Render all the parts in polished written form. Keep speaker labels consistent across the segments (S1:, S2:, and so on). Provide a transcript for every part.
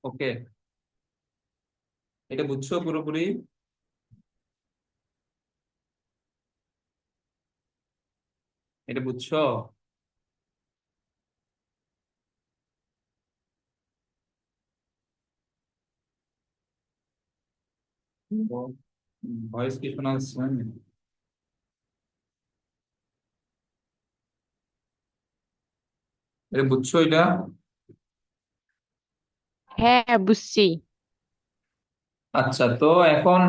S1: ওকে, এটা বুঝছো পুরোপুরি? এটা বুঝছো? ভয়েস কি শোনা যাচ্ছে? এটা বুঝছো এটা?
S2: হ্যাঁ, বুঝছি।
S1: আচ্ছা, তো এখন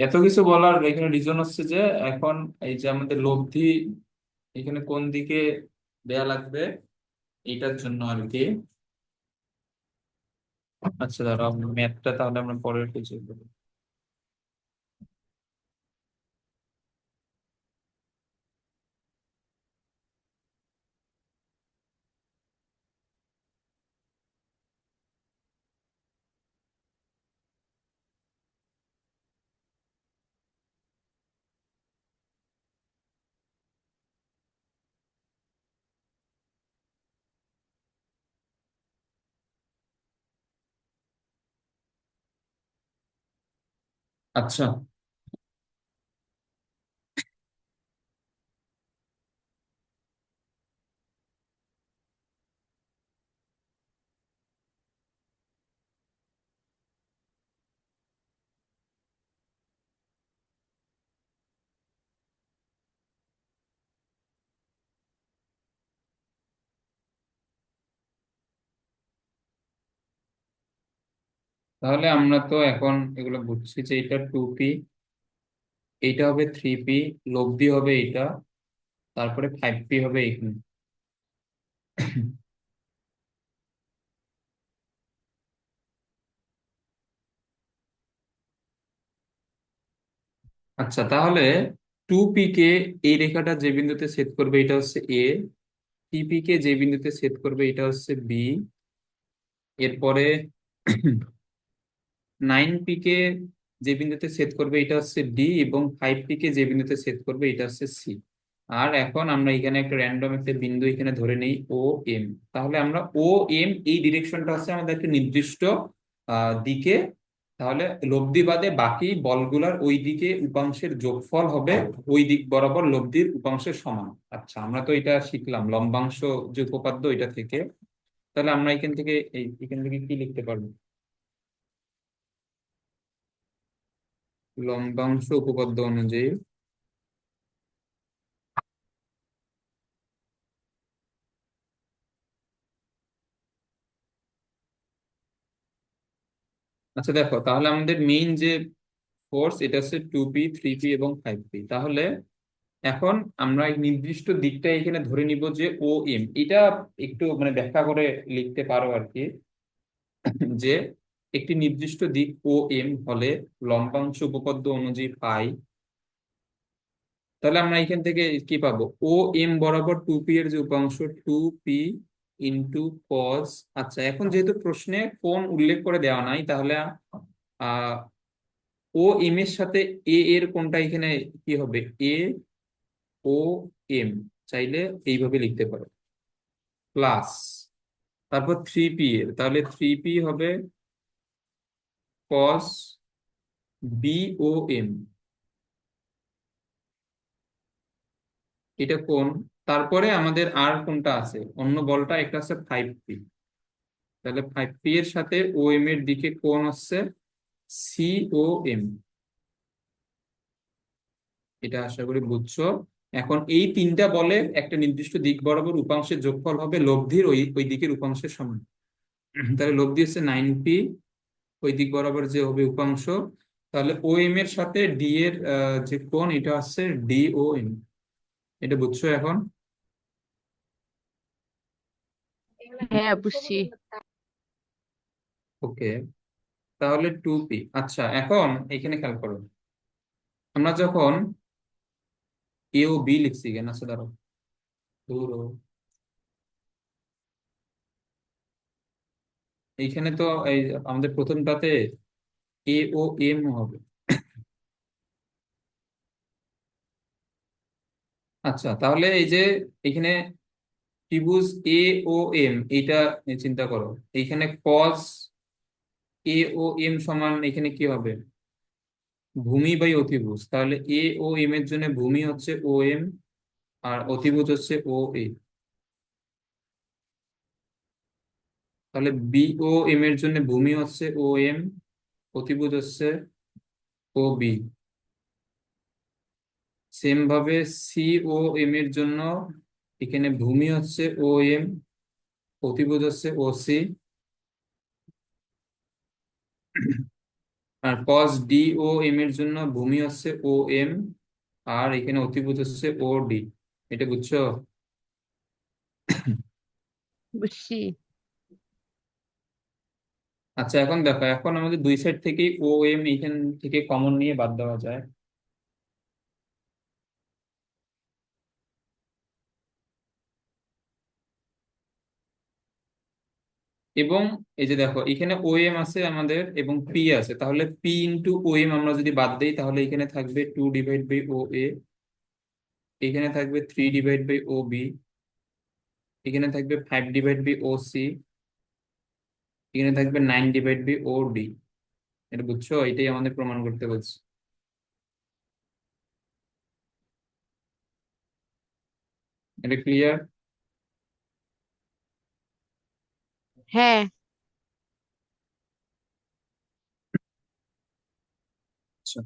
S1: এত কিছু বলার এখানে রিজন হচ্ছে যে এখন এই যে আমাদের লব্ধি এখানে কোন দিকে দেয়া লাগবে এইটার জন্য আর কি। আচ্ছা, দাঁড়াও, ম্যাথটা তাহলে আমরা পরে কিছু করবো। আচ্ছা, তাহলে আমরা তো এখন এগুলো বুঝছি যে এটা 2p, এইটা হবে 3p, লব্ধি হবে এটা, তারপরে 5p হবে এখানে। আচ্ছা, তাহলে 2p কে এই রেখাটা যে বিন্দুতে ছেদ করবে এটা হচ্ছে এ, 3p কে যে বিন্দুতে ছেদ করবে এটা হচ্ছে বি, এরপরে 9p কে যে বিন্দুতে ছেদ করবে এটা হচ্ছে ডি, এবং 5p কে যে বিন্দুতে ছেদ করবে এটা হচ্ছে সি। আর এখন আমরা এখানে একটা র্যান্ডম একটা বিন্দু এখানে ধরে নেই ও এম। তাহলে আমরা ও এম এই ডিরেকশনটা হচ্ছে আমাদের একটা নির্দিষ্ট দিকে। তাহলে লব্ধি বাদে বাকি বলগুলার ওই দিকে উপাংশের যোগফল হবে ওই দিক বরাবর লব্ধির উপাংশের সমান। আচ্ছা, আমরা তো এটা শিখলাম লম্বাংশ যে উপপাদ্য এটা থেকে। তাহলে আমরা এখান থেকে কি লিখতে পারবো? লম্বাংশ উপপাদ্য অনুযায়ী। আচ্ছা, দেখো, তাহলে আমাদের মেইন যে ফোর্স এটা হচ্ছে 2p, 3p এবং 5p। তাহলে এখন আমরা এই নির্দিষ্ট দিকটা এখানে ধরে নিব যে ও এম। এটা একটু মানে ব্যাখ্যা করে লিখতে পারো আর কি, যে একটি নির্দিষ্ট দিক ও এম হলে লম্বাংশ উপপাদ্য অনুযায়ী পাই। তাহলে আমরা এখান থেকে কি পাবো? ও এম বরাবর 2p এর যে উপাংশ 2p ইন্টু কস। আচ্ছা, এখন যেহেতু প্রশ্নে কোণ উল্লেখ করে দেওয়া নাই, তাহলে আহ ও এম এর সাথে এ এর কোণটা এখানে কি হবে? এ ও এম চাইলে এইভাবে লিখতে পারো, প্লাস তারপর 3p এর, তাহলে 3p হবে কস বি ও এম, এটা কোণ। তারপরে আমাদের আর কোনটা আছে অন্য বলটা, একটা আছে 5p। তাহলে 5p এর সাথে ও এম এর দিকে কোণ হচ্ছে সি ও এম। এটা আশা করি বুঝছো। এখন এই তিনটা বলে একটা নির্দিষ্ট দিক বরাবর উপাংশের যোগফল হবে লব্ধির ওই ওই দিকের উপাংশের সমান। তাহলে লব্ধি হচ্ছে 9p, ওই দিক বরাবর যে হবে উপাংশ। তাহলে ও এম এর সাথে ডি এর যে কোণ এটা হচ্ছে ডি ও এম। এটা বুঝছো এখন?
S2: হ্যাঁ, বুঝছি।
S1: ওকে, তাহলে 2p। আচ্ছা, এখন এখানে খেয়াল করো, আমরা যখন এ ও বি লিখছি কেন, আচ্ছা ধরো, ধরো এইখানে তো এই আমাদের প্রথমটাতে এ ও এম হবে। আচ্ছা, তাহলে এই যে এখানে ত্রিভুজ এ ও এম এইটা চিন্তা করো, এইখানে কস এ ও এম সমান এখানে কি হবে, ভূমি বাই অতিভুজ। তাহলে এ ও এম এর জন্য ভূমি হচ্ছে ও এম, আর অতিভুজ হচ্ছে ও এ। তাহলে বি ও এম এর জন্য ভূমি হচ্ছে ও এম, অতিভুজ হচ্ছে ও বি। সেম ভাবে সি ও এম এর জন্য এখানে ভূমি হচ্ছে ও এম, অতিভুজ হচ্ছে ও সি। আর কস ডি ও এম এর জন্য ভূমি হচ্ছে ও এম, আর এখানে অতিভুজ হচ্ছে ও ডি। এটা বুঝছো?
S2: বুঝছি।
S1: আচ্ছা, এখন দেখো, এখন আমাদের দুই সাইড থেকেই ও এম এখান থেকে কমন নিয়ে বাদ দেওয়া যায়। এবং এই যে দেখো, এখানে ও এম আছে আমাদের এবং পি আছে, তাহলে পি ইন্টু ও এম আমরা যদি বাদ দিই তাহলে এখানে থাকবে 2 ডিভাইড বাই ও এ, এখানে থাকবে 3 ডিভাইড বাই ও বি, এখানে থাকবে 5 ডিভাইড বাই ও সি, এখানে থাকবে 9 ডিভাইড বাই ও ডি। এটা বুঝছো? এটাই আমাদের প্রমাণ করতে বলছে। এটা ক্লিয়ার?
S2: হ্যাঁ।
S1: আচ্ছা,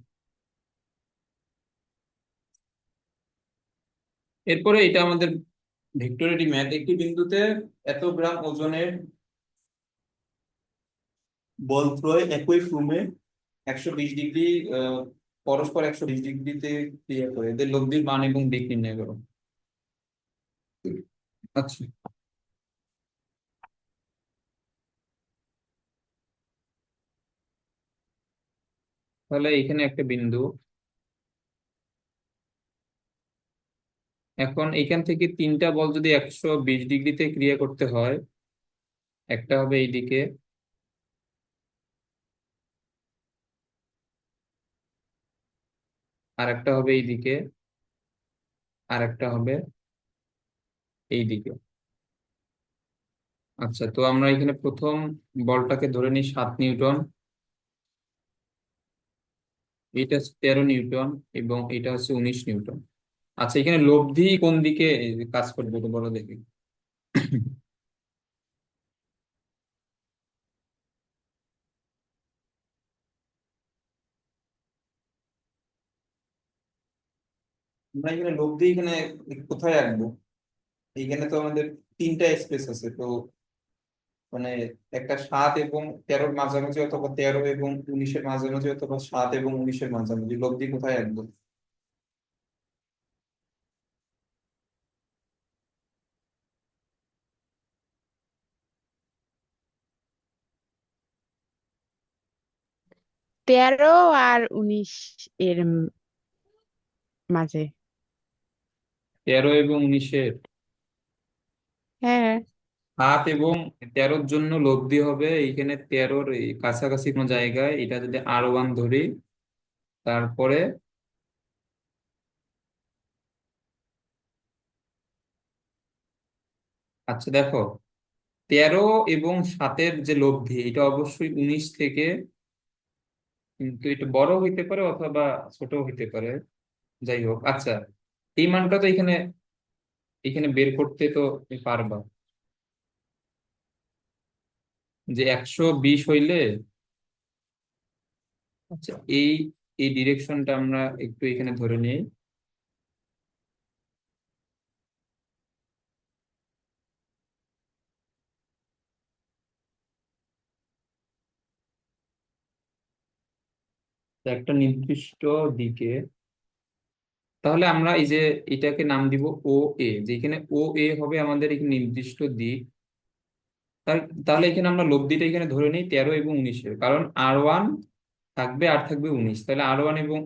S1: এরপরে এটা আমাদের ভেক্টরেরই ম্যাথ। একটি বিন্দুতে এত গ্রাম ওজনের বল প্রয়োগ একই ক্রমে 120 ডিগ্রি, পরস্পর 120 ডিগ্রিতে ক্রিয়া করে, এদের লব্ধির মান এবং দিক নির্ণয় করো। আচ্ছা, তাহলে এখানে একটা বিন্দু। এখন এখান থেকে তিনটা বল যদি 120 ডিগ্রিতে ক্রিয়া করতে হয়, একটা হবে এইদিকে, আর একটা হবে এইদিকে, আর একটা হবে এইদিকে। আচ্ছা, তো আমরা এখানে প্রথম বলটাকে ধরে নিই 7 নিউটন, এটা হচ্ছে 13 নিউটন, এবং এটা হচ্ছে 19 নিউটন। আচ্ছা, এখানে লব্ধি কোন দিকে কাজ করবে এটা বলো দেখি। আমরা এখানে লব্ধি এখানে কোথায় রাখবো? এইখানে তো আমাদের তিনটা স্পেস আছে, তো মানে একটা 7 এবং 13-র মাঝামাঝি, অথবা 13 এবং 19-এর মাঝামাঝি, অথবা 7 এবং 19-এর মাঝামাঝি, লব্ধি কোথায় রাখবো?
S2: তেরো আর 19 এর মাঝে।
S1: 13 এবং 19-এর,
S2: হ্যাঁ।
S1: 7 এবং 13-র জন্য লব্ধি হবে এইখানে 13-র এই কাছাকাছি কোনো জায়গায়, এটা যদি R1 ধরি, তারপরে আচ্ছা দেখো, 13 এবং 7-এর যে লব্ধি এটা অবশ্যই 19 থেকে, কিন্তু এটা বড় হইতে পারে অথবা ছোট হইতে পারে। যাই হোক, আচ্ছা, এই মানটা তো এখানে এখানে বের করতে তো পারবা, যে 120 হইলে, আচ্ছা, এই এই ডিরেকশনটা আমরা একটু এখানে ধরে নিই। তো একটা নির্দিষ্ট দিকে, তাহলে আমরা এই যে এটাকে নাম দিব ও এ, যেখানে ও এ হবে আমাদের এখানে নির্দিষ্ট দিক। তাহলে এখানে আমরা লব্ধিটা এখানে ধরে নিই 13 এবং 19-এর, কারণ R1 থাকবে আর থাকবে 19, তাহলে R1 এবং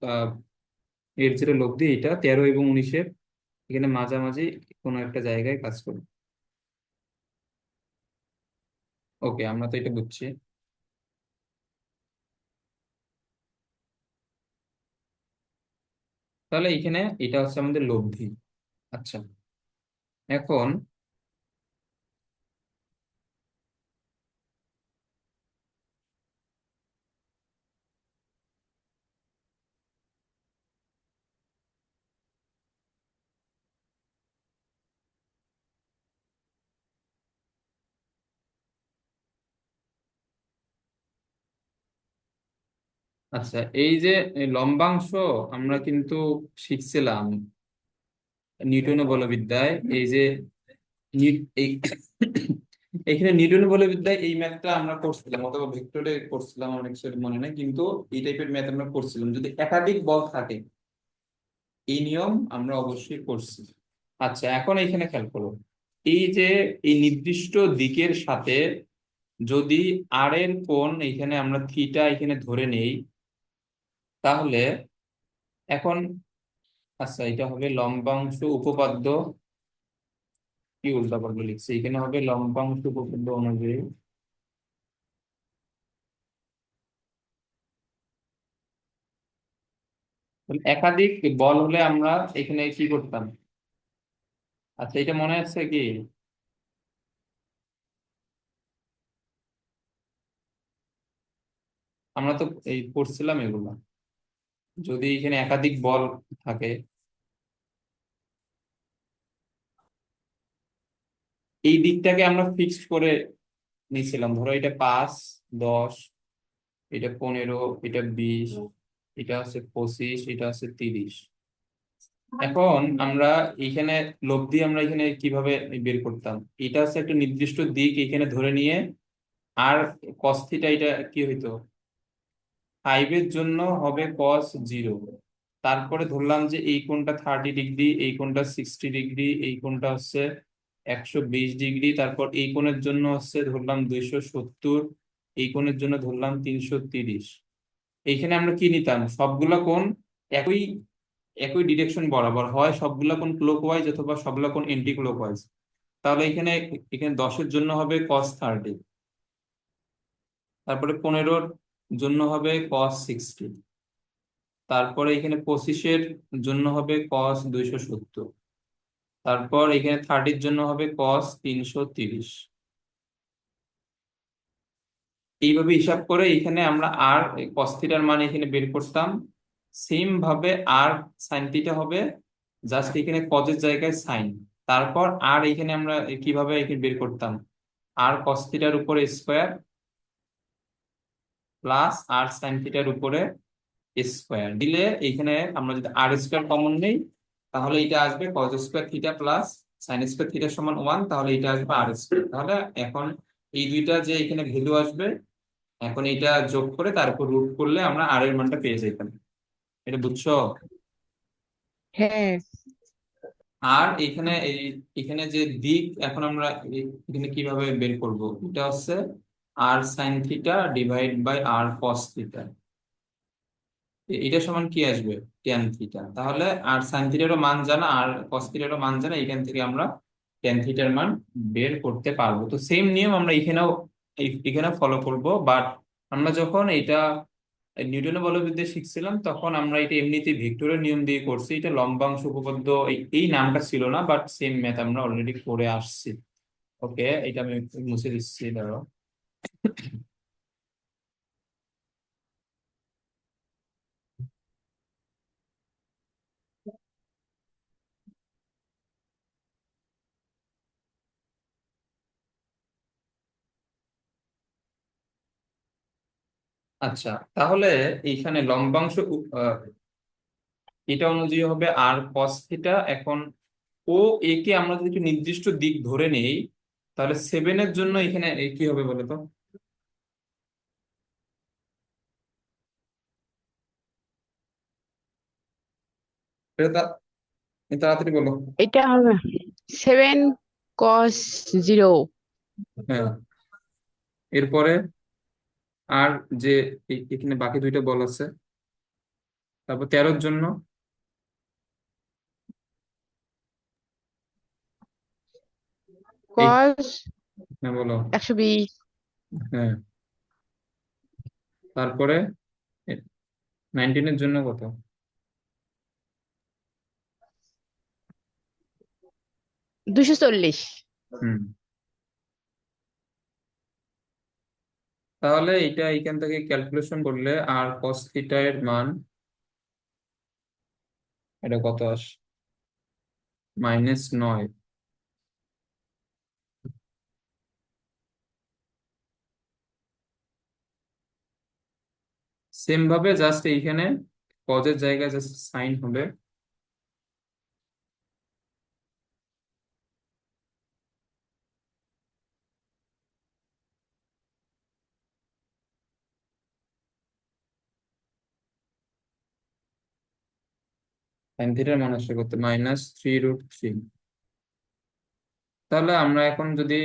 S1: আহ, এর যেটা লব্ধি এটা 13 এবং 19-এর এখানে মাঝামাঝি কোনো একটা জায়গায় কাজ করবে। ওকে, আমরা তো এটা বুঝছি। তাহলে এখানে এটা হচ্ছে আমাদের লব্ধি। আচ্ছা, এখন আচ্ছা, এই যে এই লম্বাংশ আমরা কিন্তু শিখছিলাম নিউটনের বলবিদ্যায়। এই যে এই এখানে নিউটনের বলবিদ্যায় এই ম্যাথটা আমরা করছিলাম, অথবা ভেক্টরে করছিলাম, অনেক কিছু মনে নেই, কিন্তু এই টাইপের ম্যাথ আমরা করছিলাম যদি একাধিক বল থাকে। এই নিয়ম আমরা অবশ্যই করছি। আচ্ছা, এখন এখানে খেয়াল করো, এই যে এই নির্দিষ্ট দিকের সাথে যদি আর এর কোণ এখানে আমরা থিটা এখানে ধরে নেই, তাহলে এখন, আচ্ছা, এটা হবে লম্বাংশ উপপাদ্য, কি উল্টাপাল্টা লিখছি, এখানে হবে লম্বাংশ উপপাদ্য অনুযায়ী। তাহলে একাধিক বল হলে আমরা এখানে কি করতাম? আচ্ছা, এটা মনে আছে কি? আমরা তো এই পড়ছিলাম এগুলো, যদি এখানে একাধিক বল থাকে, এই দিকটাকে আমরা ফিক্সড করে নিয়েছিলাম। ধরো এটা 5, 10, এটা 15, এটা 20, এটা হচ্ছে 25, এটা হচ্ছে 30। এখন আমরা এইখানে লব্ধি আমরা এখানে কিভাবে বের করতাম? এটা হচ্ছে একটা নির্দিষ্ট দিক এখানে ধরে নিয়ে, আর কস থিটা এটা কি হইতো, 5 এর জন্য হবে cos 0। তারপরে ধরলাম যে এই কোণটা 30 ডিগ্রি, এই কোণটা 60 ডিগ্রি, এই কোণটা হচ্ছে 120 ডিগ্রি, তারপর এই কোণের জন্য হচ্ছে ধরলাম 270, এই কোণের জন্য ধরলাম 330। এইখানে আমরা কি নিতাম, সবগুলা কোণ একই একই ডিরেকশন বরাবর হয়, সবগুলা কোণ ক্লকওয়াইজ অথবা সবগুলা কোণ এন্টি ক্লকওয়াইজ। তাহলে এখানে এখানে 10-এর জন্য হবে cos 30, তারপরে 15-র জন্য হবে cos 60, তারপরে এখানে 25-এর জন্য হবে cos 270, তারপর এখানে 30-র জন্য হবে cos 330। এইভাবে হিসাব করে এখানে আমরা আর cos থিটার মান এখানে বের করতাম। সেম ভাবে আর সাইন থিটা হবে, জাস্ট এখানে কজের জায়গায় সাইন। তারপর আর এখানে আমরা কিভাবে এখানে বের করতাম, আর cos থিটার উপরে স্কোয়ার প্লাস আর সাইন থিটার উপরে স্কোয়ার দিলে, এইখানে আমরা যদি আর স্কোয়ার কমন নেই, তাহলে এটা আসবে cos square theta plus sine square theta সমান 1, তাহলে এটা আসবে আর স্কোয়ার। তাহলে এখন এই দুইটা যে এখানে ভ্যালু আসবে, এখন এটা যোগ করে তার উপর রুট করলে আমরা আর এর মানটা পেয়ে যেতাম। এটা বুঝছো?
S2: হ্যাঁ।
S1: আর এখানে এখানে যে দিক, এখন আমরা এখানে কিভাবে বের করব, এটা হচ্ছে r sine theta divide by r cos theta. এটা সমান কি আসবে, ট্যান থিটা। তাহলে আর সাইন থিটারও মান জানা আর কস থিটারও মান জানা, এখান থেকে আমরা ট্যান থিটার মান বের করতে পারবো। তো সেম নিয়ম আমরা এখানেও এখানে ফলো করব। বাট আমরা যখন এটা নিউটনের বলবিদ্যা শিখছিলাম, তখন আমরা এটা এমনিতেই ভেক্টরের নিয়ম দিয়ে করছি। এটা লম্বাংশ উপপাদ্য এই নামটা ছিল না, বাট সেম ম্যাথ আমরা অলরেডি করে আসছি। ওকে, এটা আমি মুছে দিচ্ছি, ধরো। আচ্ছা, তাহলে এইখানে লম্বাংশ এটা অনুযায়ী হবে আর কস থিটা। এখন ও এ কে আমরা যদি একটু নির্দিষ্ট দিক ধরে নেই, তাহলে 7-এর জন্য এখানে কি হবে বলো তো? এটা তাড়াতাড়ি বলো।
S2: এটা হবে 7 cos 0।
S1: হ্যাঁ, এরপরে আর যে এখানে বাকি দুইটা বল আছে, তারপর 13-র জন্য। এই,
S2: cos
S1: হ্যাঁ বলো।
S2: 120।
S1: হ্যাঁ, তারপরে 19-এর জন্য কত?
S2: 240।
S1: হুম, তাহলে এটা এখান থেকে ক্যালকুলেশন করলে আর কস থিটা এর মান এটা কত আসে, -9। সেম ভাবে জাস্ট এইখানে কজের জায়গায় জাস্ট সাইন হবে। সাইন থিটার মান আসবে কত, -3√3। তাহলে আমরা এখন যদি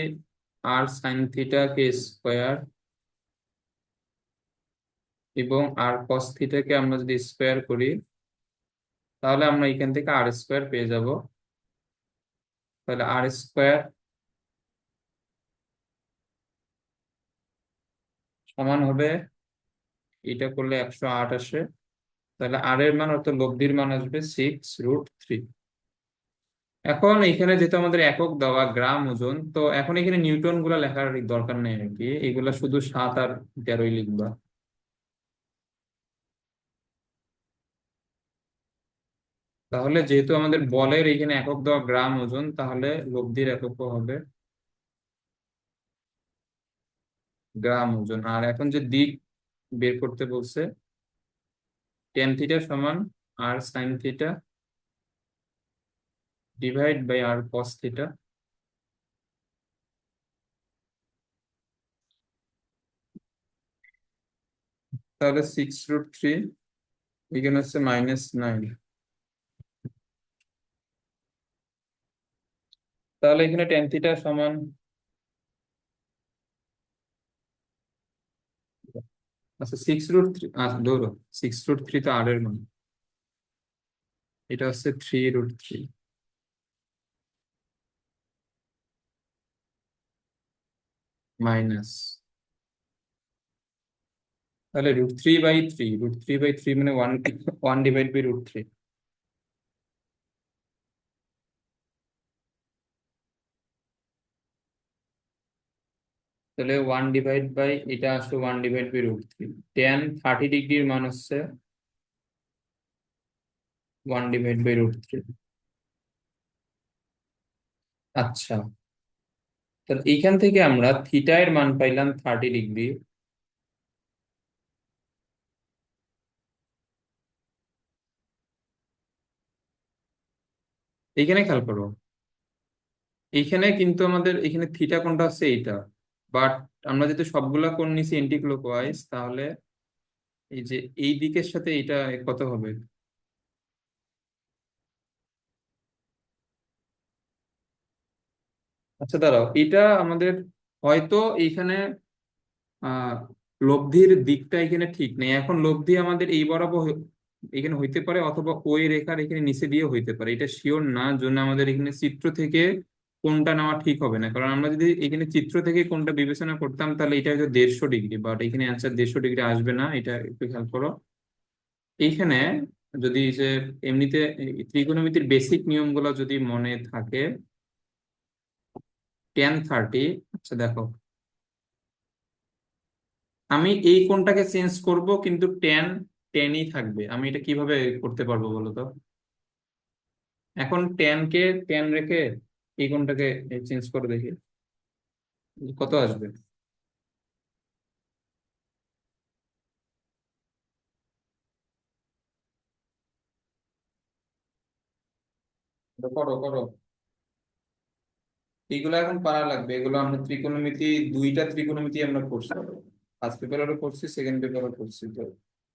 S1: আর সাইন থিটা কে স্কোয়ার এবং আর কস থিটাকে আমরা যদি স্কোয়ার করি, তাহলে আমরা এখান থেকে আর স্কোয়ার পেয়ে যাব। তাহলে আর স্কোয়ার সমান হবে, এটা করলে 108 আসে। তাহলে আর এর মান অর্থাৎ লব্ধির মান আসবে 6√3। এখন এখানে যেহেতু আমাদের একক দেওয়া গ্রাম ওজন, তো এখন এখানে নিউটন গুলা লেখার দরকার নেই আর কি, এগুলা শুধু 7 আর 13ই লিখবা। তাহলে যেহেতু আমাদের বলের এখানে একক দেওয়া গ্রাম ওজন, তাহলে লব্ধির এককও হবে গ্রাম ওজন। আর এখন যে দিক বের করতে বলছে, টেন থিটা সমান r sine theta divide by r cos theta. তাহলে 6√3, এখানে হচ্ছে -9। তাহলে এখানে টেন থিটা সমান, আচ্ছা 6√3, আচ্ছা ধরো 6√3 তো আর এর মান, এটা হচ্ছে 3√3 মাইনাস, তাহলে √3/3, √3/3 মানে 1/√3। তাহলে 1 ডিভাইড বাই, এটা আসলে 1/√3। 30 ডিগ্রির মান হচ্ছে 1/√3। আচ্ছা, তাহলে এইখান থেকে আমরা থিটা এর মান পাইলাম 30 ডিগ্রি। এইখানে খেয়াল করো, এইখানে কিন্তু আমাদের এখানে থিটা কোনটা হচ্ছে এইটা, বাট আমরা যদি সবগুলা কোণ নিছি এন্টি ক্লকওয়াইজ, তাহলে এই যে এই দিকের সাথে এটা কত হবে। আচ্ছা দাঁড়াও, এটা আমাদের হয়তো এইখানে আহ লব্ধির দিকটা এখানে ঠিক নেই। এখন লব্ধি আমাদের এই বরাবর এখানে হইতে পারে, অথবা ওই রেখার এখানে নিচে দিয়ে হইতে পারে, এটা শিওর না, জন্য আমাদের এখানে চিত্র থেকে কোনটা নেওয়া ঠিক হবে না। কারণ আমরা যদি এখানে চিত্র থেকে কোনটা বিবেচনা করতাম, তাহলে এটা হয়তো 150 ডিগ্রি, বাট এখানে অ্যান্সার 150 ডিগ্রি আসবে না, এটা একটু খেয়াল করো। এইখানে যদি যে এমনিতে এই ত্রিকোণমিতির বেসিক নিয়মগুলো যদি মনে থাকে, tan 30, আচ্ছা দেখো, আমি এই কোণটাকে চেঞ্জ করব কিন্তু টেনই থাকবে, আমি এটা কিভাবে করতে পারবো বলো তো। এখন টেন রেখে এই কোণটাকে চেঞ্জ করে দেখি কত আসবে। এটা করো করো, এগুলো এখন পারা লাগবে, এগুলো আমরা ত্রিকোণমিতি, দুইটা ত্রিকোণমিতি আমরা করছি, ফার্স্ট পেপারও করছি, সেকেন্ড পেপারও করছি, তো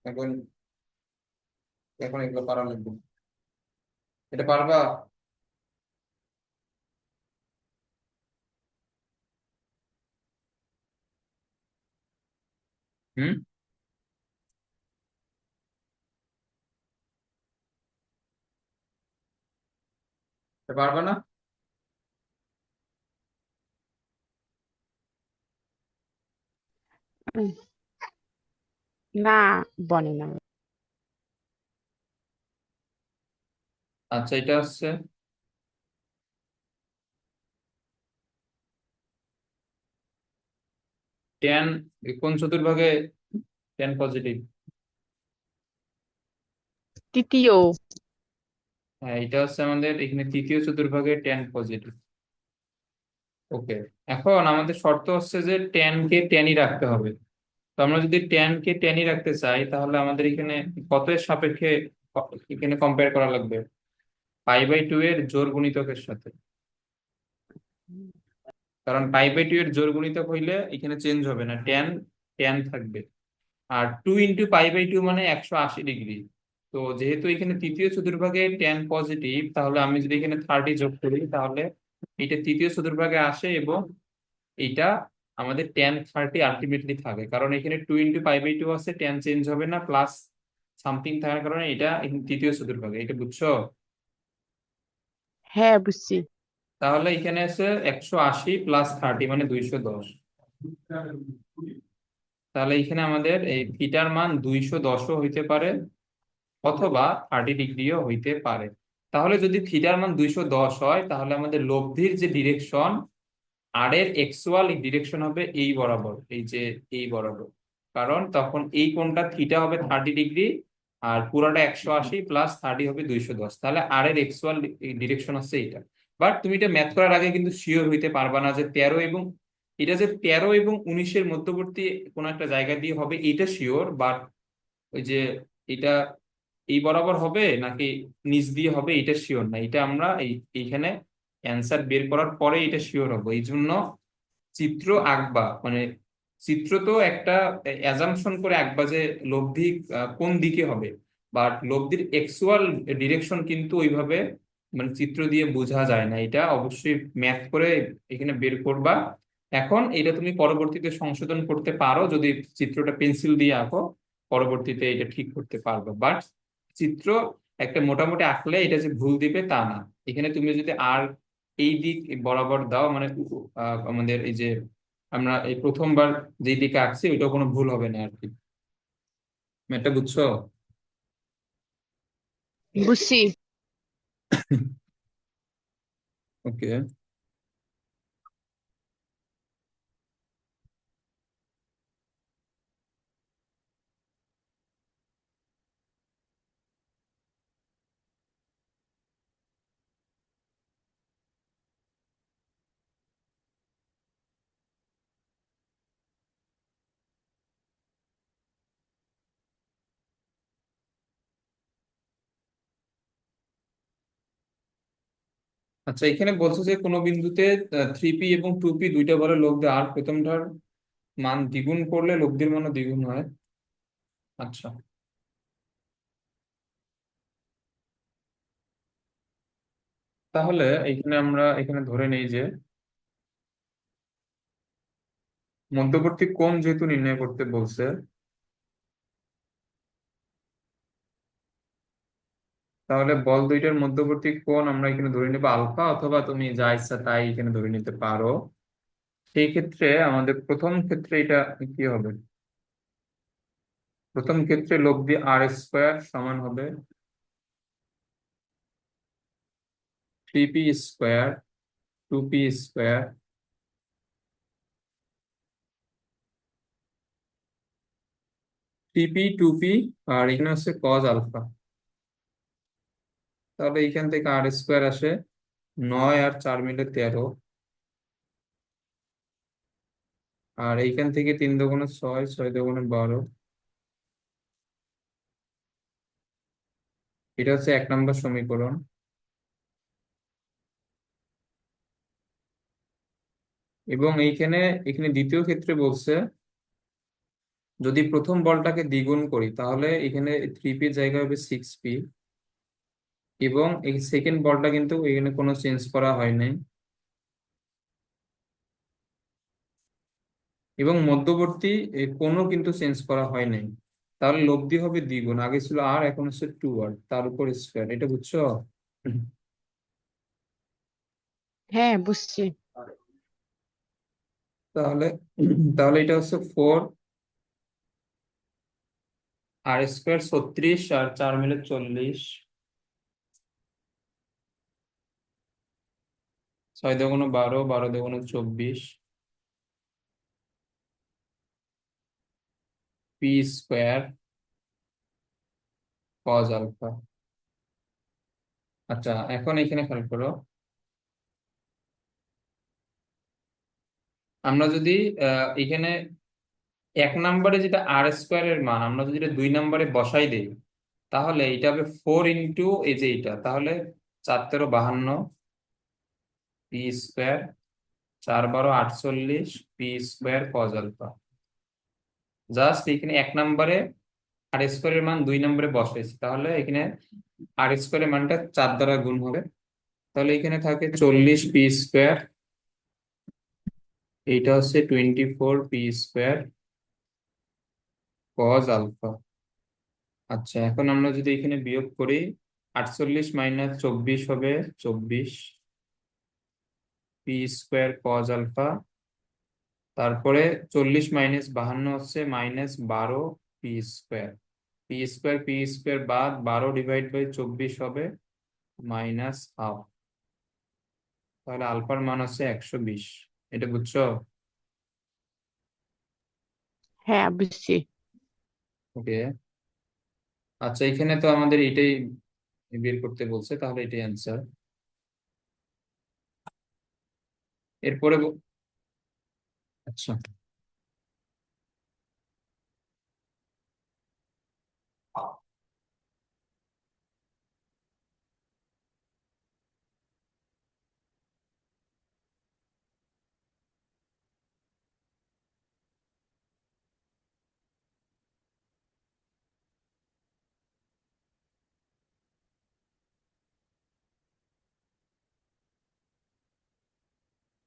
S1: এখন এখন এগুলো পারা লাগবে। এটা পারবা? হুম, এটা পারবা না?
S2: উম, না, বনে না।
S1: আচ্ছা, এটা হচ্ছে টেন, কোন চতুর্ভাগে টেন পজিটিভ?
S2: তৃতীয়।
S1: হ্যাঁ, এটা হচ্ছে আমাদের এখানে তৃতীয় চতুর্ভাগে টেন পজিটিভ। ওকে, এখন আমাদের শর্ত হচ্ছে যে টেন কে টেনই রাখতে হবে। তো আমরা যদি ট্যান কে ট্যানই রাখতে চাই তাহলে আমাদের এখানে কত এর সাপেক্ষে এখানে কম্পেয়ার করা লাগবে? পাই/2 এর জোড় গুণিতকের সাথে। কারণ পাই/2 এর জোড় গুণিতক হইলে এখানে চেঞ্জ হবে না, ট্যান ট্যান থাকবে। আর 2 × পাই/2 মানে 180 ডিগ্রি। তো যেহেতু এখানে তৃতীয় চতুর্ভাগে ট্যান পজিটিভ, তাহলে আমি যদি এখানে 30 যোগ করি তাহলে এটা তৃতীয় চতুর্ভাগে আসে এবং এটা আমাদের tan 30 আলটিমেটলি থাকে, কারণ এখানে 2 × পাই/2 আছে, ট্যান চেঞ্জ হবে না, প্লাস সামথিং থাকার কারণে এটা এখানে তৃতীয় চতুর্ভাগে। এটা বুঝছো?
S2: হ্যাঁ, বুঝছি।
S1: তাহলে এখানে আছে 180 + 30 মানে 210। তাহলে এখানে আমাদের এই থিটার মান 210ও হইতে পারে অথবা 30 ডিগ্রিও হইতে পারে। তাহলে যদি থিটার মান 210 হয় তাহলে আমাদের লব্ধির যে ডিরেকশন, আর এর এক্সুয়াল ডিরেকশন হবে এই বরাবর, এই যে এই বরাবর। কারণ তখন এই কোণটা থিটা হবে 30 ডিগ্রি, আর পুরাটা 180 + 30 হবে 210। তাহলে আর এর এক্সুয়াল ডিরেকশন হচ্ছে এইটা। বাট তুমি এটা ম্যাথ করার আগে কিন্তু শিওর হইতে পারবা না যে 13 এবং 19-এর মধ্যবর্তী কোন একটা জায়গা দিয়ে হবে, এটা শিওর। বাট ওই যে এটা এই বরাবর হবে নাকি নিচ দিয়ে হবে এটা শিওর না। এটা আমরা এইখানে অ্যান্সার বের করার পরে এটা শিওর হবো। এই জন্য চিত্র আঁকবা, মানে চিত্র তো একটা অ্যাজাম্পশন করে আঁকবা যে লব্ধি কোন দিকে হবে, বাট লব্ধির এক্সুয়াল ডিরেকশন কিন্তু ওইভাবে মানে চিত্র দিয়ে বোঝা যায় না। এটা অবশ্যই ম্যাথ করে এখানে বের করবা। এখন এটা তুমি পরবর্তীতে সংশোধন করতে পারো যদি চিত্রটা পেন্সিল দিয়ে আঁকো, পরবর্তীতে এটা ঠিক করতে পারবে। বাট চিত্র একটা মোটামুটি আঁকলে এটা যে ভুল দিবে তা না। এখানে তুমি যদি আর এই দিক বরাবর দাও, মানে আমাদের এই যে আমরা এই প্রথমবার যে দিকে আঁকছি ওইটা কোনো ভুল হবে না আর কি। ম্যাথটা বুঝছো?
S2: বুঝছি।
S1: ওকে। আচ্ছা, এখানে বলছে যে কোনো বিন্দুতে 3p এবং 2p দুইটা বলে লব্ধি, আর প্রথমটার মান দ্বিগুণ করলে লব্ধির মানও দ্বিগুণ হয়। আচ্ছা, তাহলে এখানে আমরা এখানে ধরে নেই যে মধ্যবর্তী কোণ যেহেতু নির্ণয় করতে বলছে, তাহলে বল দুইটার মধ্যবর্তী কোণ আমরা এখানে ধরে নেবো আলফা, অথবা তুমি যা ইচ্ছা তাই এখানে ধরে নিতে পারো। সেই ক্ষেত্রে আমাদের প্রথম ক্ষেত্রে এটা কি হবে? প্রথম ক্ষেত্রে লব্ধি r² সমান হবে 3p² 2p², 3p 2p, আর এখানে হচ্ছে cos আলফা। তাহলে এইখান থেকে r² আসে 9 আর 4 মিলে 13, আর এইখান থেকে 3 × 2 = 6, 6 × 2 = 12। এটা হচ্ছে 1 নম্বর সমীকরণ। এবং এইখানে এখানে দ্বিতীয় ক্ষেত্রে বলছে যদি প্রথম বলটাকে দ্বিগুণ করি তাহলে এখানে 3p এর জায়গায় হবে 6p, এবং এই সেকেন্ড বলটা কিন্তু এখানে কোনো চেঞ্জ করা হয় নাই, এবং মধ্যবর্তী কোনো কিন্তু চেঞ্জ করা হয় নাই। তাহলে লব্ধি হবে দ্বিগুণ, আগে ছিল আর, এখন হচ্ছে 2r তার উপর স্কোয়ার। এটা বুঝছো?
S2: হ্যাঁ, বুঝছি।
S1: তাহলে তাহলে এটা হচ্ছে 4r² 36, আর 4 মিলে 40, 6 × 2 = 12, 12 × 2 = 24, p² cos আলফা। আচ্ছা, এখন এখানে খেয়াল করো, আমরা যদি এখানে এক নম্বরে যেটা আর স্কোয়ারের মান আমরা যদি এটা 2 নম্বরে বসাই দেই, তাহলে এটা হবে 4 ইন্টু এই যে এটা, তাহলে 4 × 13 = 52, P square, 4 × 12 = 48, P square cos alpha. Just এখানে এক নম্বরে আর স্কোয়ারের মান 2 নম্বরে বসাইছি, তাহলে এখানে আর স্কোয়ারের মানটা 4 দ্বারা গুণ হবে। তাহলে এখানে থাকে 40 পি স্কোয়ার, এইটা হচ্ছে 24 পি স্কোয়ার কজ আলফা। আচ্ছা, এখন আমরা যদি এখানে বিয়োগ করি, 48 - 24 হবে 24 পি স্কোয়ার কজ আলফা। তারপরে 40 - 52 হচ্ছে -12 পি স্কোয়ার। পি স্কোয়ার বাদ 12 ÷ 24 হবে -½ তাহলে আলফার মান হচ্ছে 120। এটা বুঝছো?
S2: হ্যাঁ, বুঝছি।
S1: ওকে। আচ্ছা, এখানে তো আমাদের এটাই বের করতে বলছে, তাহলে এটাই অ্যান্সার। এরপরে আচ্ছা,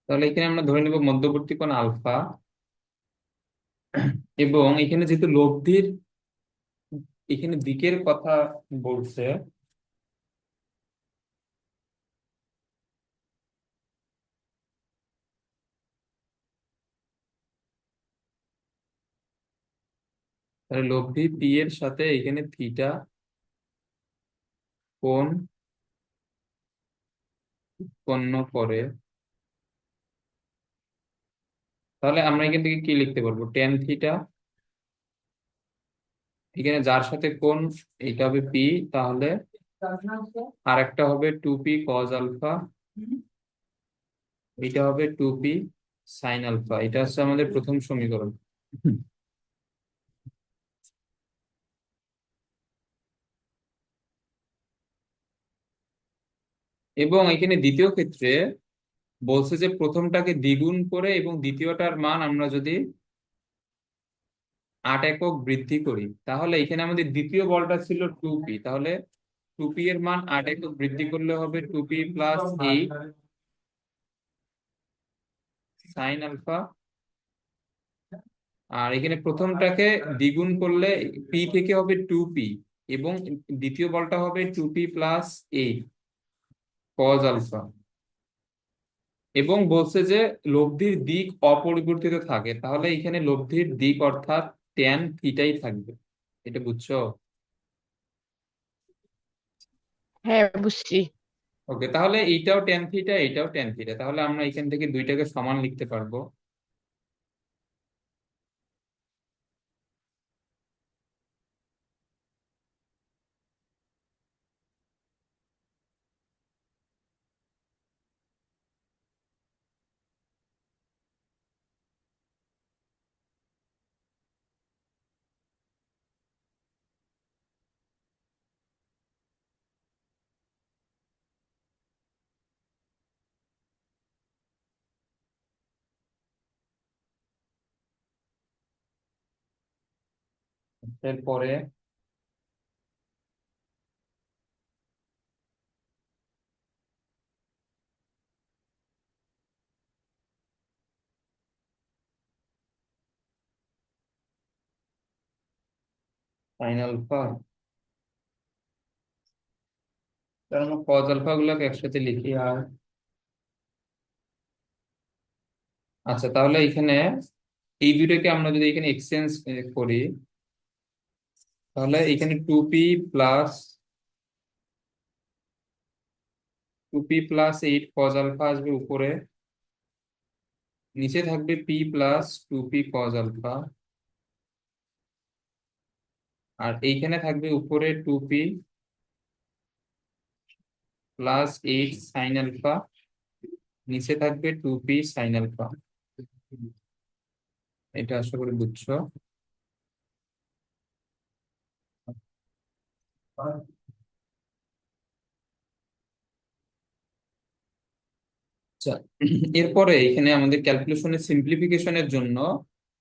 S1: তাহলে এখানে আমরা ধরে নেব মধ্যবর্তী কোণ আলফা, এবং এখানে যেহেতু লব্ধির এখানে দিকের কথা বলছে, তাহলে লব্ধি পি এর সাথে এখানে থিটা কোণ উৎপন্ন করে। তাহলে আমরা এখান থেকে কি লিখতে পারবো? টেন থিটা, এখানে যার সাথে কোণ এটা হবে পি, তাহলে আর একটা হবে 2p কজ আলফা, এটা হবে 2p সাইন আলফা। এটা হচ্ছে আমাদের প্রথম সমীকরণ। এবং এখানে দ্বিতীয় ক্ষেত্রে বলছে যে প্রথমটাকে দ্বিগুণ করে এবং দ্বিতীয়টার মান আমরা যদি 8 একক বৃদ্ধি করি, তাহলে এখানে আমাদের দ্বিতীয় বলটা ছিল 2p, তাহলে 2p এর মান 8 একক বৃদ্ধি করলে হবে 2p + 8 সাইন আলফা। আর এখানে প্রথমটাকে দ্বিগুণ করলে পি থেকে হবে 2p, এবং দ্বিতীয় বলটা হবে 2p + 8 কজ আলফা। এবং বলছে যে লব্ধির দিক অপরিবর্তিত থাকে, তাহলে এখানে লব্ধির দিক অর্থাৎ ট্যান থিটাই থাকবে। এটা বুঝছো?
S2: হ্যাঁ, বুঝছি।
S1: ওকে, তাহলে এইটাও ট্যান থিটা, এইটাও ট্যান থিটা, তাহলে আমরা এখান থেকে দুইটাকে সমান লিখতে পারবো। এরপরে সাইন আলফা, তাহলে আমরা কজ আলফা গুলোকে একসাথে লিখি। আর আচ্ছা, তাহলে এখানে এই দুটোকে আমরা যদি এখানে এক্সচেঞ্জ করি, তাহলে এখানে 2p + 8 কজ আলফা আসবে উপরে, নিচে থাকবে p + 2p কজ আলফা, আর এইখানে থাকবে উপরে 2p + 8 সাইন আলফা, নিচে থাকবে 2p সাইন আলফা। এটা আশা করি বুঝছো। আচ্ছা, এরপরে এখানে আমাদের ক্যালকুলেশনের সিম্পলিফিকেশনের জন্য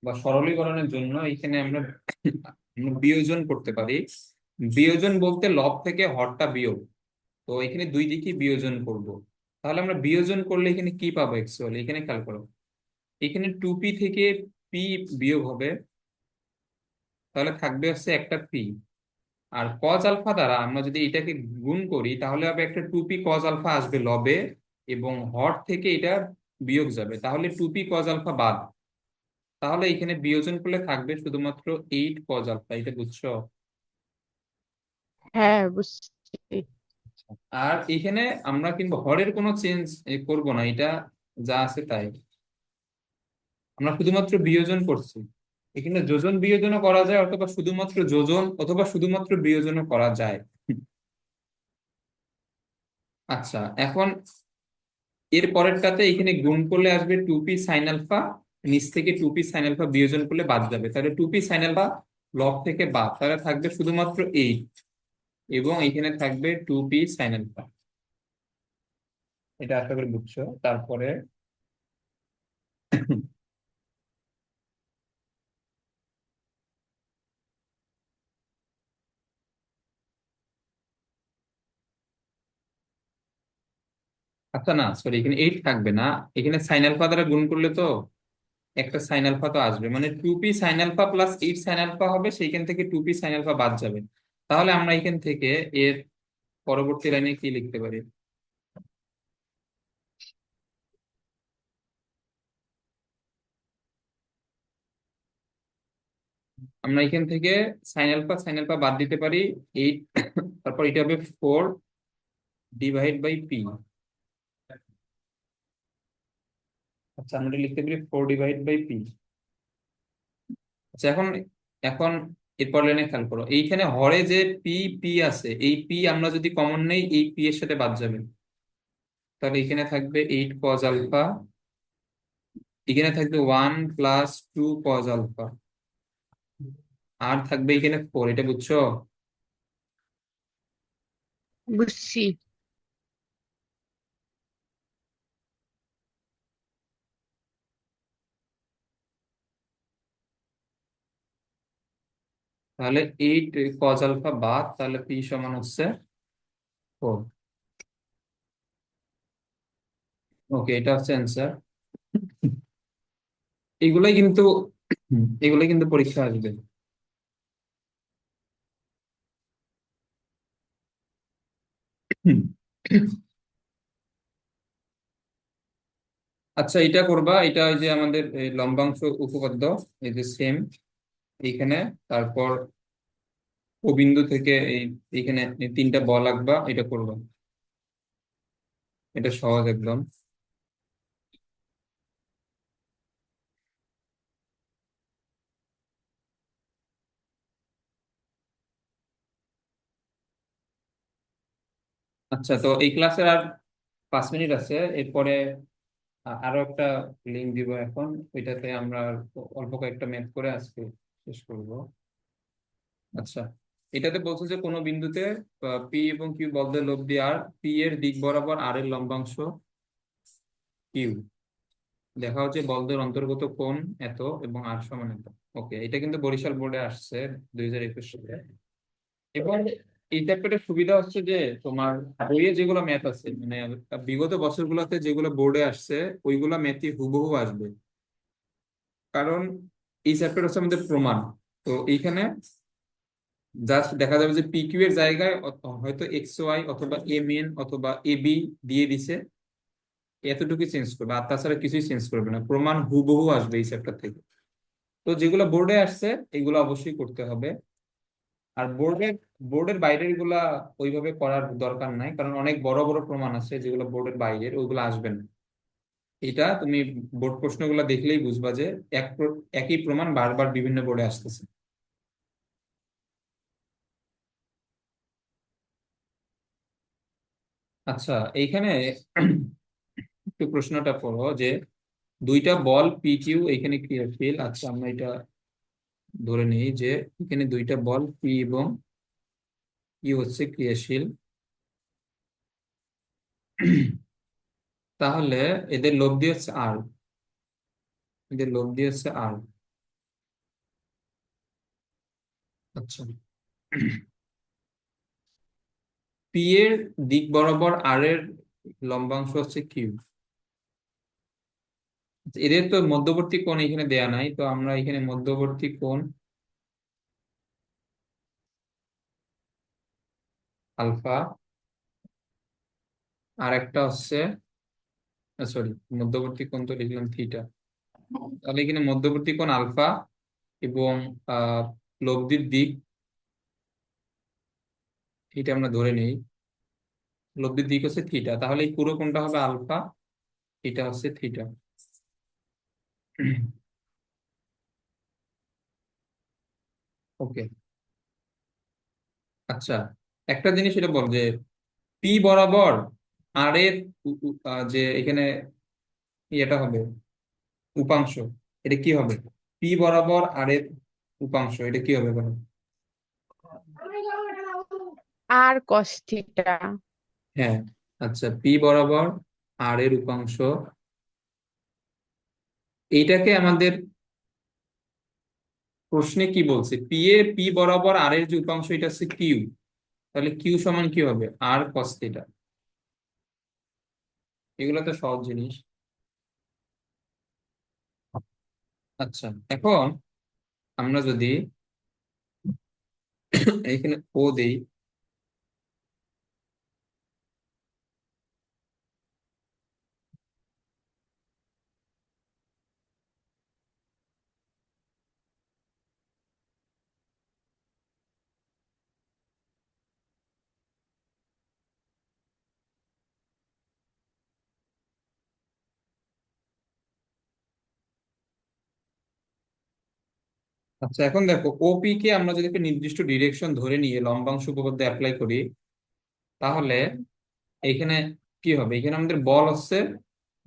S1: বা সরলীকরণের জন্য এখানে আমরা বিয়োজন করতে পারি। বিয়োজন বলতে লব থেকে হরটা বিয়োগ। তো এখানে দুই দিকে বিয়োজন করব। তাহলে আমরা বিয়োজন করলে এখানে কি পাবো অ্যাকচুয়ালি, এখানে খেয়াল করো। এখানে টু পি থেকে পি বিয়োগ হবে, তাহলে থাকবে হচ্ছে একটা পি। আর কজ আলফা দ্বারা আমরা যদি এটাকে গুণ করি তাহলে হবে একটা টু পি কজ আলফা আসবে লবে, এবং হর থেকে এটা বিয়োগ যাবে, তাহলে টু পি কজ আলফা বাদ। তাহলে এখানে বিয়োজন করলে থাকবে শুধুমাত্র এইট কজ আলফা, এটা বুঝছো?
S2: হ্যাঁ, বুঝছি।
S1: আর এখানে আমরা কিন্তু হরের কোনো চেঞ্জ করব না, এটা যা আছে তাই। আমরা শুধুমাত্র বিয়োজন করছি। এখানে যোজন বিয়োজনও করা যায়, অথবা শুধুমাত্র যোজন অথবা শুধুমাত্র বিয়োজনও করা যায়। আচ্ছা, এখন এর পরেরটাতে এখানে গুণ করলে আসবে টু পি সাইন আলফা, নিচ থেকে টু পি সাইন আলফা বিয়োজন করলে বাদ যাবে, তাহলে টু পি সাইন আলফা লব থেকে বাদ, তাহলে থাকবে শুধুমাত্র এইট, এবং এখানে থাকবে টু পি সাইন আলফা। এটা আশা করি বুঝছো। তারপরে আচ্ছা, না সরি, এখানে এইট থাকবে না। এখানে সাইন আলফা দ্বারা গুণ করলে তো একটা সাইন আলফা তো আসবে, মানে two P sine alpha plus eight sine alpha হবে, সেইখান থেকে টু পি সাইন আলফা বাদ যাবে। তাহলে আমরা এখান থেকে এর পরবর্তী লাইনে কি লিখতে পারি? আমরা এখান থেকে সাইন আলফা বাদ দিতে পারি এইট, তারপর এটা হবে ফোর ডিভাইড বাই পি। আচ্ছা, আমরা এটা লিখতে পারি ফোর ডিভাইড বাই পি। আচ্ছা, এখন এখন এরপর লাইনে খেয়াল করো, এইখানে হরে যে পি পি আছে, এই পি আমরা যদি কমন নেই এই পি এর সাথে বাদ যাবে, তাহলে এখানে থাকবে এইট কজ আলফা, এখানে থাকবে one plus two cos alpha, আর থাকবে এখানে ফোর, এটা বুঝছো?
S2: বুঝছি।
S1: তাহলে এইট কজ আলফা বাদ, তাহলে পি সমান হচ্ছে ফোর। ওকে, এটা হচ্ছে অ্যান্সার। এগুলাই কিন্তু এগুলাই কিন্তু পরীক্ষা আসবে। আচ্ছা, এটা করবা, এটা ওই যে আমাদের এই লম্বাংশ উপপাদ্য, এই যে সেম এইখানে। তারপর ও বিন্দু থেকে এইখানে এই তিনটা বল আঁকবা, এটা করবা। এটা সহজ একদম। আচ্ছা, তো এই ক্লাসের আর 5 মিনিট আছে, এরপরে আরো একটা লিঙ্ক দিব এখন, ওইটাতে আমরা অল্প কয়েকটা ম্যাথ করে আজকে শেষ করব। আচ্ছা, এটাতে বলছে যে কোনো বিন্দুতে পি এবং কিউ বল দিয়ে লব দিয়ে আর পি এর দিক বরাবর আর এর লম্বাংশ কিউ, দেখা হচ্ছে বলদের অন্তর্গত কোণ এত এবং আর সমান এত। ওকে, এটা কিন্তু বরিশাল বোর্ডে আসছে 2021 সালে। এবং এই চ্যাপ্টারের সুবিধা হচ্ছে যে তোমার বইয়ে যেগুলো ম্যাথ আছে, মানে বিগত বছরগুলোতে যেগুলো বোর্ডে আসছে ওইগুলা ম্যাথই হুবহু আসবে। কারণ এই চ্যাপ্টার হচ্ছে আমাদের প্রমাণ। তো এইখানে জাস্ট দেখা যাবে যে পি কিউ এর জায়গায় হয়তো এক্স ওয়াই অথবা এম এন অথবা এ বি দিয়ে দিছে, এতটুকু চেঞ্জ করবে, আর তাছাড়া কিছুই চেঞ্জ করবে না, প্রমাণ হুবহু আসবে এই চ্যাপ্টার থেকে। তো যেগুলো বোর্ডে আসছে এগুলো অবশ্যই করতে হবে। আর বোর্ডের বাইরের গুলা ওইভাবে করার দরকার নাই, কারণ অনেক বড় বড় প্রমাণ আছে যেগুলো বোর্ডের বাইরের, ওইগুলো আসবে না। এটা তুমি বোর্ড প্রশ্নগুলো দেখলেই বুঝবা যে একই প্রমাণ বারবার বিভিন্ন বোর্ডে আসতেছে। আচ্ছা, এইখানে একটু প্রশ্নটা পড়ো যে দুইটা বল পি কিউ এখানে ক্রিয়াশীল। আচ্ছা, আমরা এটা ধরে নিই যে এখানে দুইটা বল পি এবং কিউ হচ্ছে ক্রিয়াশীল। তাহলে এদের লব্ধি হচ্ছে আর, এদের লব্ধি হচ্ছে আর। আচ্ছা, পি এর দিক বরাবর আর এর লম্বাংশ হচ্ছে কিউ। এদের তো মধ্যবর্তী কোণ এখানে দেয়া নাই, তো আমরা এখানে মধ্যবর্তী কোণ আলফা, আর একটা হচ্ছে, সরি, মধ্যবর্তী কোণ তো লিখলাম থিটা। তাহলে এখানে মধ্যবর্তী কোণ আলফা এবং লব্ধির দিক থিটা আমরা ধরে নেই। লব্ধির দিক হচ্ছে থিটা, তাহলে এই পুরো কোণটা হবে আলফা, এটা হচ্ছে থিটা। ওকে। আচ্ছা, একটা জিনিস এটা বল যে পি বরাবর আর এর যে এখানে এটা হবে উপাংশ, এটা কি হবে? পি বরাবর আর এর উপাংশ এটা কি হবে বলো?
S2: আর কস থিটা।
S1: হ্যাঁ। আচ্ছা, পি বরাবর আর এর উপাংশ, এইটাকে আমাদের প্রশ্নে কি বলছে? পি বরাবর আর এর যে উপাংশ এটা হচ্ছে কিউ, তাহলে কিউ সমান কি হবে? আর কস থিটা। এগুলো তো সহজ জিনিস। আচ্ছা, এখন আমরা যদি এখানে ও দেই, আচ্ছা এখন দেখো ওপি কে আমরা যদি একটা নির্দিষ্ট ডিরেকশন ধরে নিয়ে লম্বাংশ উপপাদ্য অ্যাপ্লাই করি, তাহলে এখানে কি হবে? এখানে আমাদের বল হচ্ছে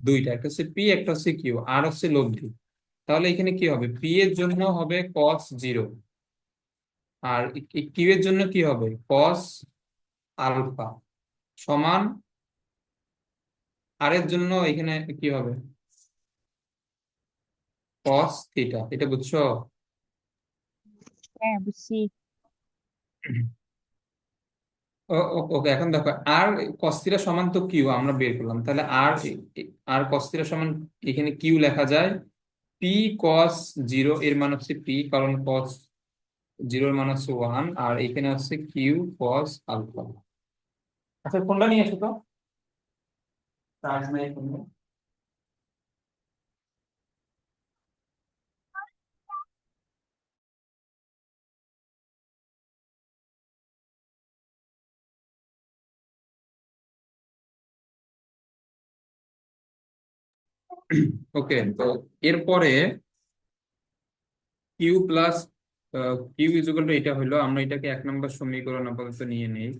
S1: দুইটা, একটা হচ্ছে পি, একটা হচ্ছে কিউ, আর হচ্ছে লব্ধি। তাহলে এখানে কি হবে? পি এর জন্য হবে কস জিরো, আর কিউ এর জন্য কি হবে? কস আলফা, সমান আর এর জন্য এখানে কি হবে? কস থিটা। এটা বুঝছো?
S2: হ্যাঁ, বুঝছি।
S1: ওকে, এখন দেখো আর কস থিটা সমান তো কিউ আমরা বের করলাম, তাহলে আর আর কস থিটা সমান এখানে কিউ লেখা যায় পি কস জিরো, এর মান হচ্ছে পি কারণ কস জিরোর মান হচ্ছে ওয়ান, আর এখানে হচ্ছে কিউ কস আলফা। আচ্ছা, কোনটা নিয়ে এসো তো, চার্জ নাই ফোনে। ওকে, তো এরপরে Q plus Q is equal to এটা হলো, আমরা এটাকে 1 নম্বর সমীকরণ আপাতত নিয়ে নেই।